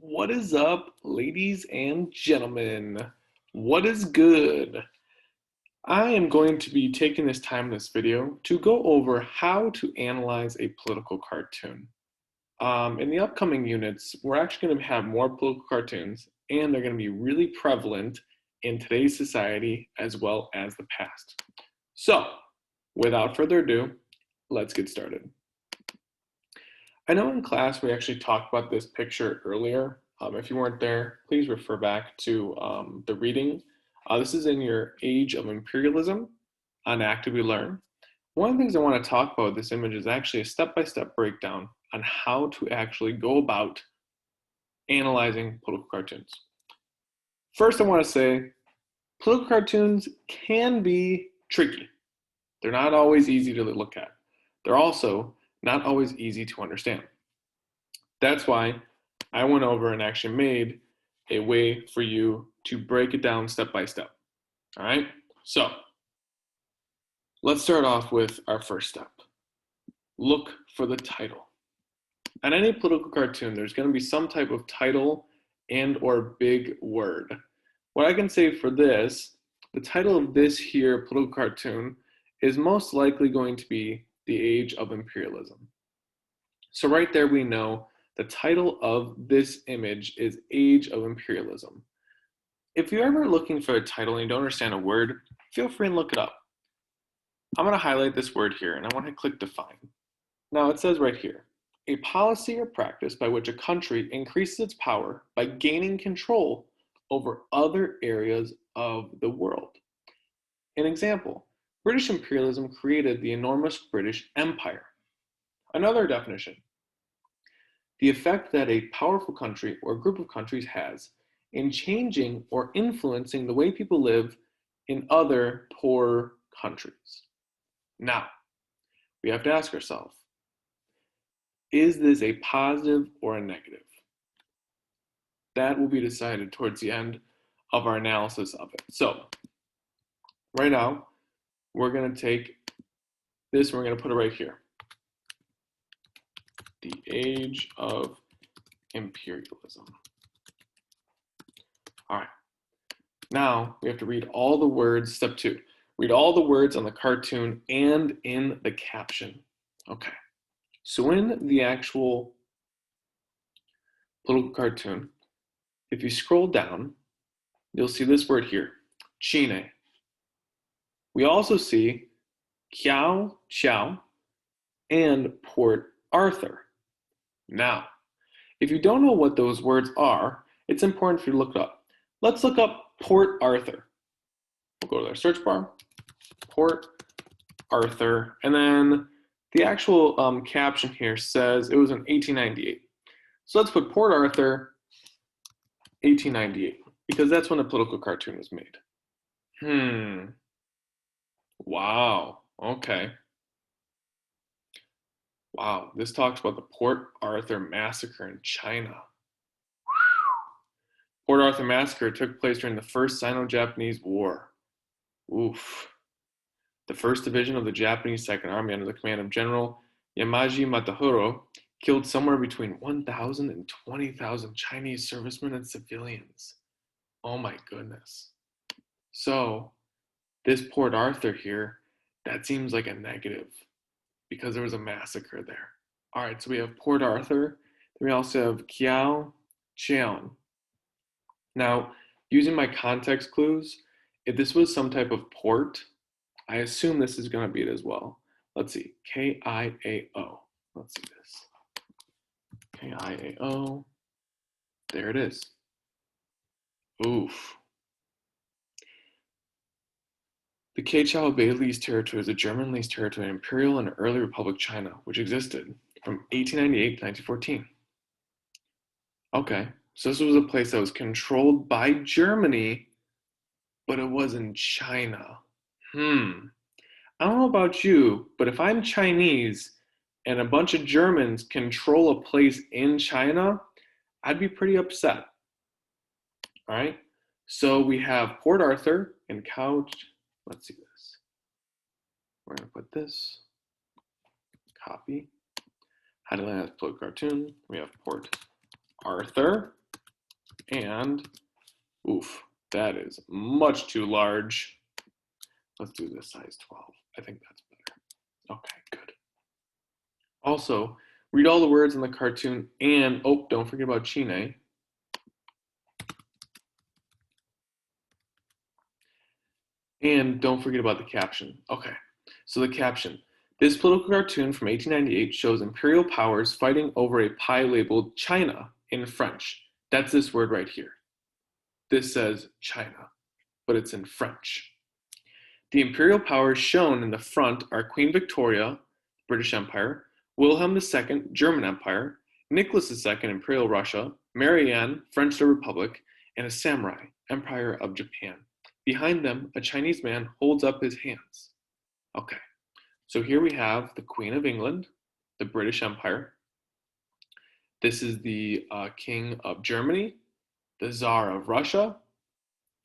What is up, ladies and gentlemen? What is good? I am going to be taking this time in this video to go over how to analyze a political cartoon. In the upcoming units, we're actually going to have more political cartoons, and they're going to be really prevalent in today's society as well as the past. So, without further ado, let's get started. I know in class we actually talked about this picture earlier. If you weren't there, please refer back to the reading. This is in your Age of Imperialism on Actively Learn. One of the things I want to talk about with this image is actually a step-by-step breakdown on how to actually go about analyzing political cartoons. First, I want to say political cartoons can be tricky. They're not always easy to look at. They're also not always easy to understand. That's why I went over and actually made a way for you to break it down step by step. All right, so let's start off with our first step. Look for the title. On any political cartoon, there's going to be some type of title and or big word. What I can say for this, the title of this here political cartoon is most likely going to be The Age of Imperialism. So right there we know the title of this image is Age of Imperialism. If you're ever looking for a title and you don't understand a word, feel free and look it up. I'm going to highlight this word here and I want to click define. Now it says right here, a policy or practice by which a country increases its power by gaining control over other areas of the world. An example, British imperialism created the enormous British Empire. Another definition, the effect that a powerful country or group of countries has in changing or influencing the way people live in other poor countries. Now, we have to ask ourselves, is this a positive or a negative? That will be decided towards the end of our analysis of it. So, right now, we're going to take this and we're going to put it right here. The Age of Imperialism. All right. Now we have to read all the words. Step 2. Read all the words on the cartoon and in the caption. Okay. So in the actual political cartoon, if you scroll down, you'll see this word here, Chine. We also see Kiao Chao and Port Arthur. Now, if you don't know what those words are, it's important for you to look it up. Let's look up Port Arthur. We'll go to our search bar, Port Arthur, and then the actual caption here says it was in 1898. So let's put Port Arthur 1898 because that's when the political cartoon was made. Wow. Okay. Wow. This talks about the Port Arthur massacre in China. Port Arthur massacre took place during the First Sino-Japanese War. Oof. The 1st Division of the Japanese Second Army under the command of General Yamaji Matahuro killed somewhere between 1,000 and 20,000 Chinese servicemen and civilians. Oh my goodness. So this Port Arthur here, that seems like a negative because there was a massacre there. All right, so we have Port Arthur. Then we also have Kiao Cheon. Now, using my context clues, if this was some type of port, I assume this is going to be it as well. Let's see, K-I-A-O. Let's see this. K-I-A-O. There it is. Oof. The Keichao Bay leased territory is a German leased territory in Imperial and Early Republic China, which existed from 1898 to 1914. Okay, so this was a place that was controlled by Germany, but it was in China. I don't know about you, but if I'm Chinese and a bunch of Germans control a place in China, I'd be pretty upset. All right, so we have Port Arthur and Couch. Let's see this. We're going to put this, copy, how to land political cartoon. We have Port Arthur. And, oof, that is much too large. Let's do this size 12. I think that's better. Okay, good. Also, read all the words in the cartoon and, oh, don't forget about Chine. And don't forget about the caption. Okay, so the caption. This political cartoon from 1898 shows imperial powers fighting over a pie labeled China in French. That's this word right here. This says China, but it's in French. The imperial powers shown in the front are Queen Victoria, British Empire, Wilhelm II, German Empire, Nicholas II, Imperial Russia, Marianne, French Republic, and a samurai, Empire of Japan. Behind them, a Chinese man holds up his hands. Okay, so here we have the Queen of England, the British Empire. This is the King of Germany, the Tsar of Russia.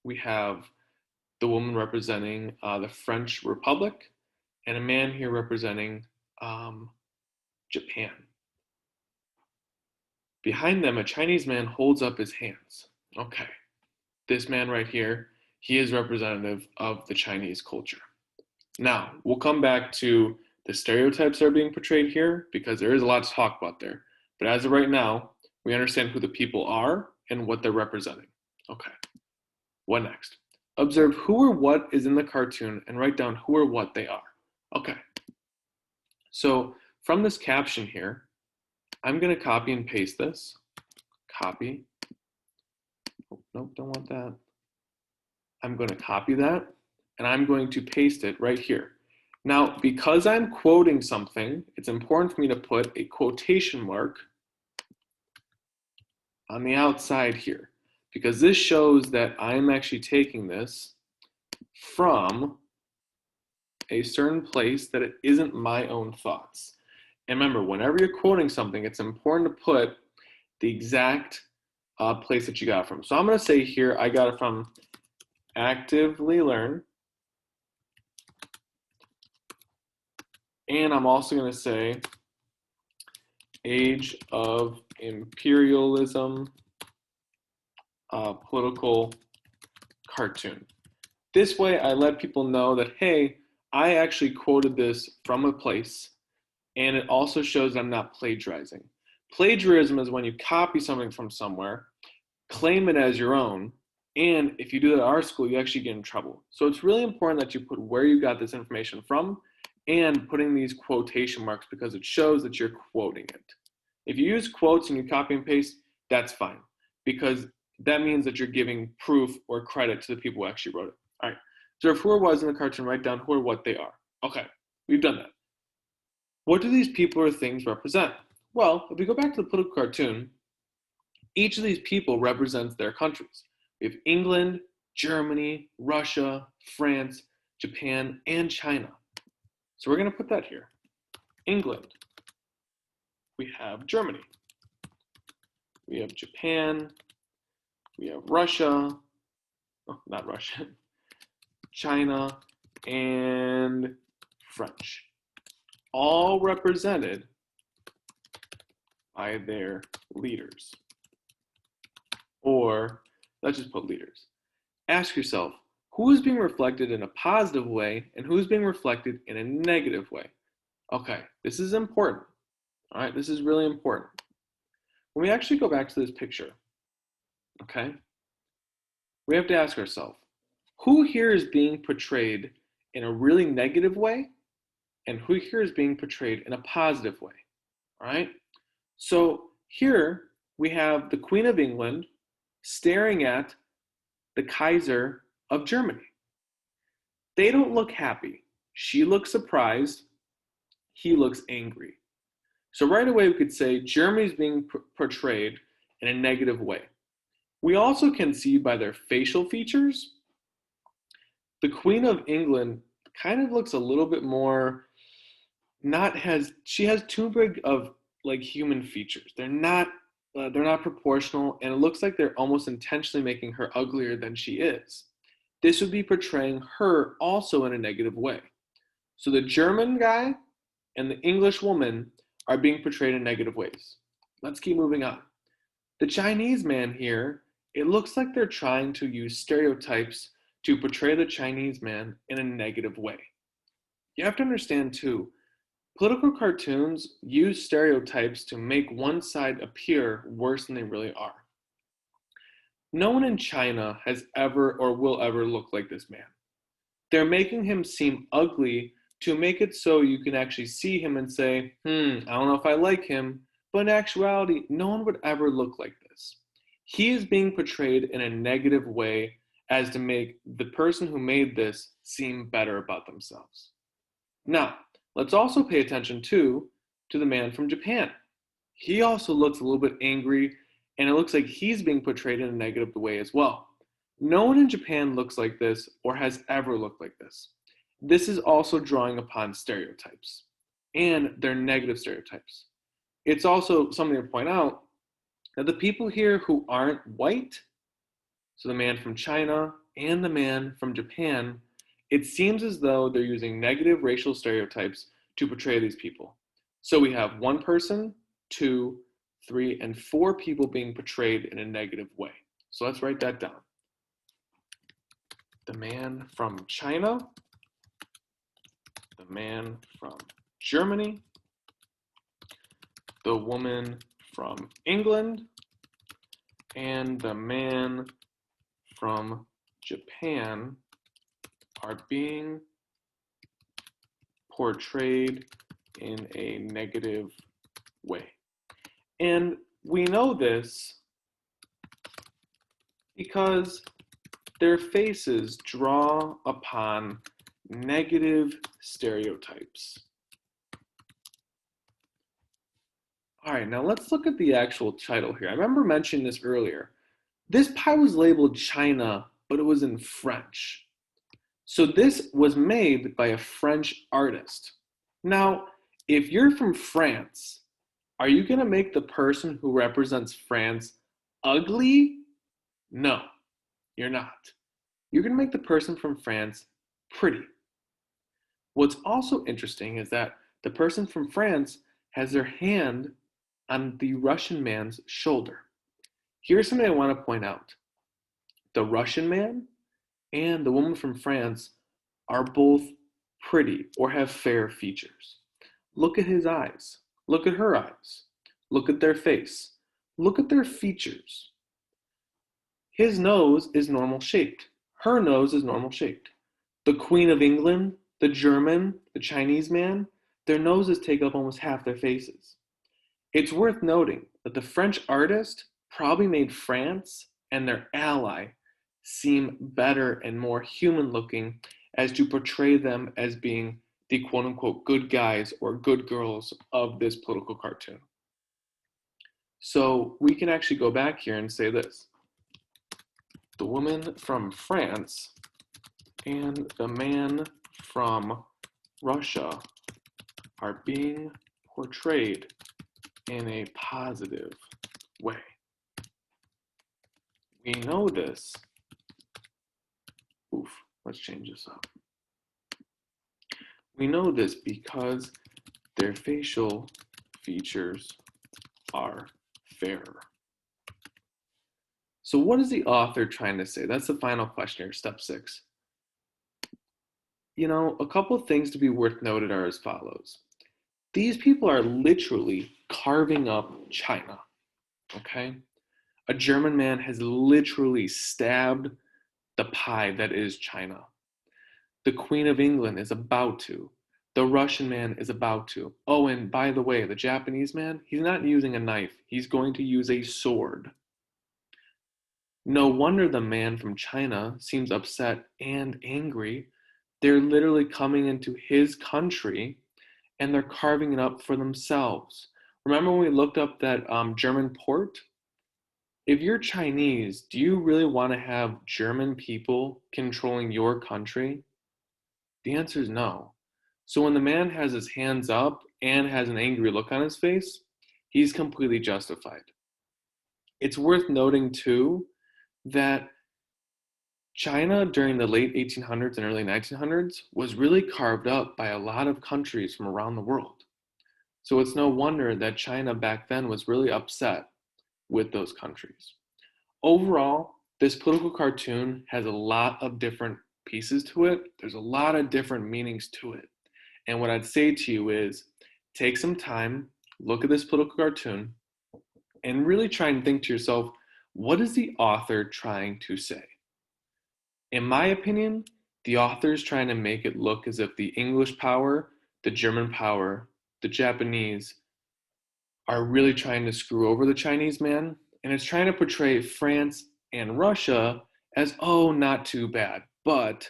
We have the woman representing the French Republic, and a man here representing Japan. Behind them, a Chinese man holds up his hands. Okay, this man right here, he is representative of the Chinese culture. Now, we'll come back to the stereotypes that are being portrayed here because there is a lot to talk about there. But as of right now, we understand who the people are and what they're representing. Okay, what next? Observe who or what is in the cartoon and write down who or what they are. Okay, so from this caption here, I'm going to copy and paste this. Copy. Oh, nope, don't want that. I'm going to copy that, and I'm going to paste it right here. Now, because I'm quoting something, it's important for me to put a quotation mark on the outside here, because this shows that I'm actually taking this from a certain place that it isn't my own thoughts. And remember, whenever you're quoting something, it's important to put the exact place that you got it from. So I'm going to say here, I got it from Actively Learn. And I'm also going to say Age of Imperialism political cartoon. This way I let people know that, hey, I actually quoted this from a place, and it also shows I'm not plagiarizing. Plagiarism is when you copy something from somewhere, claim it as your own, and if you do that at our school, you actually get in trouble. So it's really important that you put where you got this information from and putting these quotation marks because it shows that you're quoting it. If you use quotes and you copy and paste, that's fine because that means that you're giving proof or credit to the people who actually wrote it. All right, so who or was in the cartoon, write down who or what they are. Okay, we've done that. What do these people or things represent? Well, if we go back to the political cartoon, each of these people represents their countries. We have England, Germany, Russia, France, Japan, and China. So we're going to put that here. England. We have Germany. We have Japan. We have Russia. Oh, not Russia. China and French. All represented by their leaders. Or let's just put leaders. Ask yourself, who is being reflected in a positive way and who is being reflected in a negative way? Okay, this is important. All right, this is really important. When we actually go back to this picture, okay, we have to ask ourselves, who here is being portrayed in a really negative way and who here is being portrayed in a positive way? All right, so here we have the Queen of England staring at the Kaiser of Germany. They don't look happy. She looks surprised. He looks angry. So right away we could say Germany is being portrayed in a negative way. We also can see by their facial features, the Queen of England kind of looks a little bit more, she has too big of like human features. They're not proportional, and it looks like they're almost intentionally making her uglier than she is. This would be portraying her also in a negative way. So the German guy and the English woman are being portrayed in negative ways. Let's keep moving on. The Chinese man here it looks like they're trying to use stereotypes to portray the Chinese man in a negative way. You have to understand too, political cartoons use stereotypes to make one side appear worse than they really are. No one in China has ever or will ever look like this man. They're making him seem ugly to make it so you can actually see him and say, I don't know if I like him. But in actuality, no one would ever look like this. He is being portrayed in a negative way as to make the person who made this seem better about themselves. Now, let's also pay attention to the man from Japan. He also looks a little bit angry, and it looks like he's being portrayed in a negative way as well. No one in Japan looks like this or has ever looked like this. This is also drawing upon stereotypes, and they're negative stereotypes. It's also something to point out that the people here who aren't white, so the man from China and the man from Japan, it seems as though they're using negative racial stereotypes to portray these people. So we have one person, two, three, and four people being portrayed in a negative way. So let's write that down. The man from China, the man from Germany, the woman from England, and the man from Japan are being portrayed in a negative way. And we know this because their faces draw upon negative stereotypes. All right, now let's look at the actual title here. I remember mentioning this earlier. This pie was labeled China, but it was in French. So this was made by a French artist. Now, if you're from France, are you going to make the person who represents France ugly? No, you're not. You're going to make the person from France pretty. What's also interesting is that the person from France has their hand on the Russian man's shoulder. Here's something I want to point out. The Russian man and the woman from France are both pretty or have fair features. Look at his eyes. Look at her eyes. Look at their face. Look at their features. His nose is normal shaped. Her nose is normal shaped. The Queen of England, the German, the Chinese man, their noses take up almost half their faces. It's worth noting that the French artist probably made France and their ally seem better and more human looking as to portray them as being the quote unquote good guys or good girls of this political cartoon. So we can actually go back here and say this. The woman from France and the man from Russia are being portrayed in a positive way. We know this. Let's change this up. We know this because their facial features are fairer. So what is the author trying to say? That's the final question here, step 6. A couple of things to be worth noted are as follows. These people are literally carving up China, okay? A German man has literally stabbed the pie that is China. The Queen of England is about to. The Russian man is about to. Oh, and by the way, the Japanese man, he's not using a knife. He's going to use a sword. No wonder the man from China seems upset and angry. They're literally coming into his country and they're carving it up for themselves. Remember when we looked up that German port? If you're Chinese, do you really want to have German people controlling your country? The answer is no. So when the man has his hands up and has an angry look on his face, he's completely justified. It's worth noting too that China during the late 1800s and early 1900s was really carved up by a lot of countries from around the world. So it's no wonder that China back then was really upset with those countries. Overall, this political cartoon has a lot of different pieces to it. There's a lot of different meanings to it. And what I'd say to you is take some time, look at this political cartoon, and really try and think to yourself, what is the author trying to say? In my opinion, the author is trying to make it look as if the English power, the German power, the Japanese are really trying to screw over the Chinese man, and it's trying to portray France and Russia as, oh, not too bad. But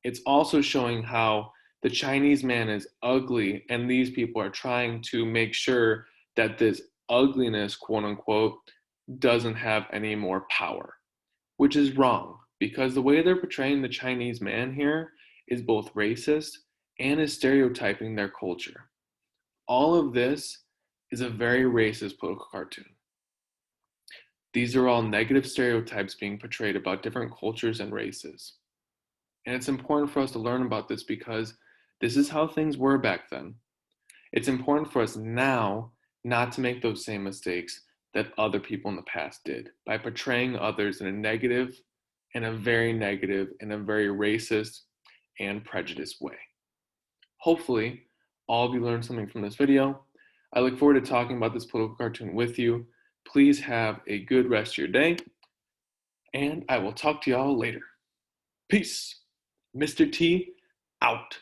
it's also showing how the Chinese man is ugly, and these people are trying to make sure that this ugliness, quote unquote, doesn't have any more power, which is wrong because the way they're portraying the Chinese man here is both racist and is stereotyping their culture. All of this is a very racist political cartoon. These are all negative stereotypes being portrayed about different cultures and races. And it's important for us to learn about this because this is how things were back then. It's important for us now not to make those same mistakes that other people in the past did by portraying others in a negative, in a very negative, in a very racist and prejudiced way. Hopefully, all of you learned something from this video. I look forward to talking about this political cartoon with you. Please have a good rest of your day, and I will talk to y'all later. Peace. Mr. T out.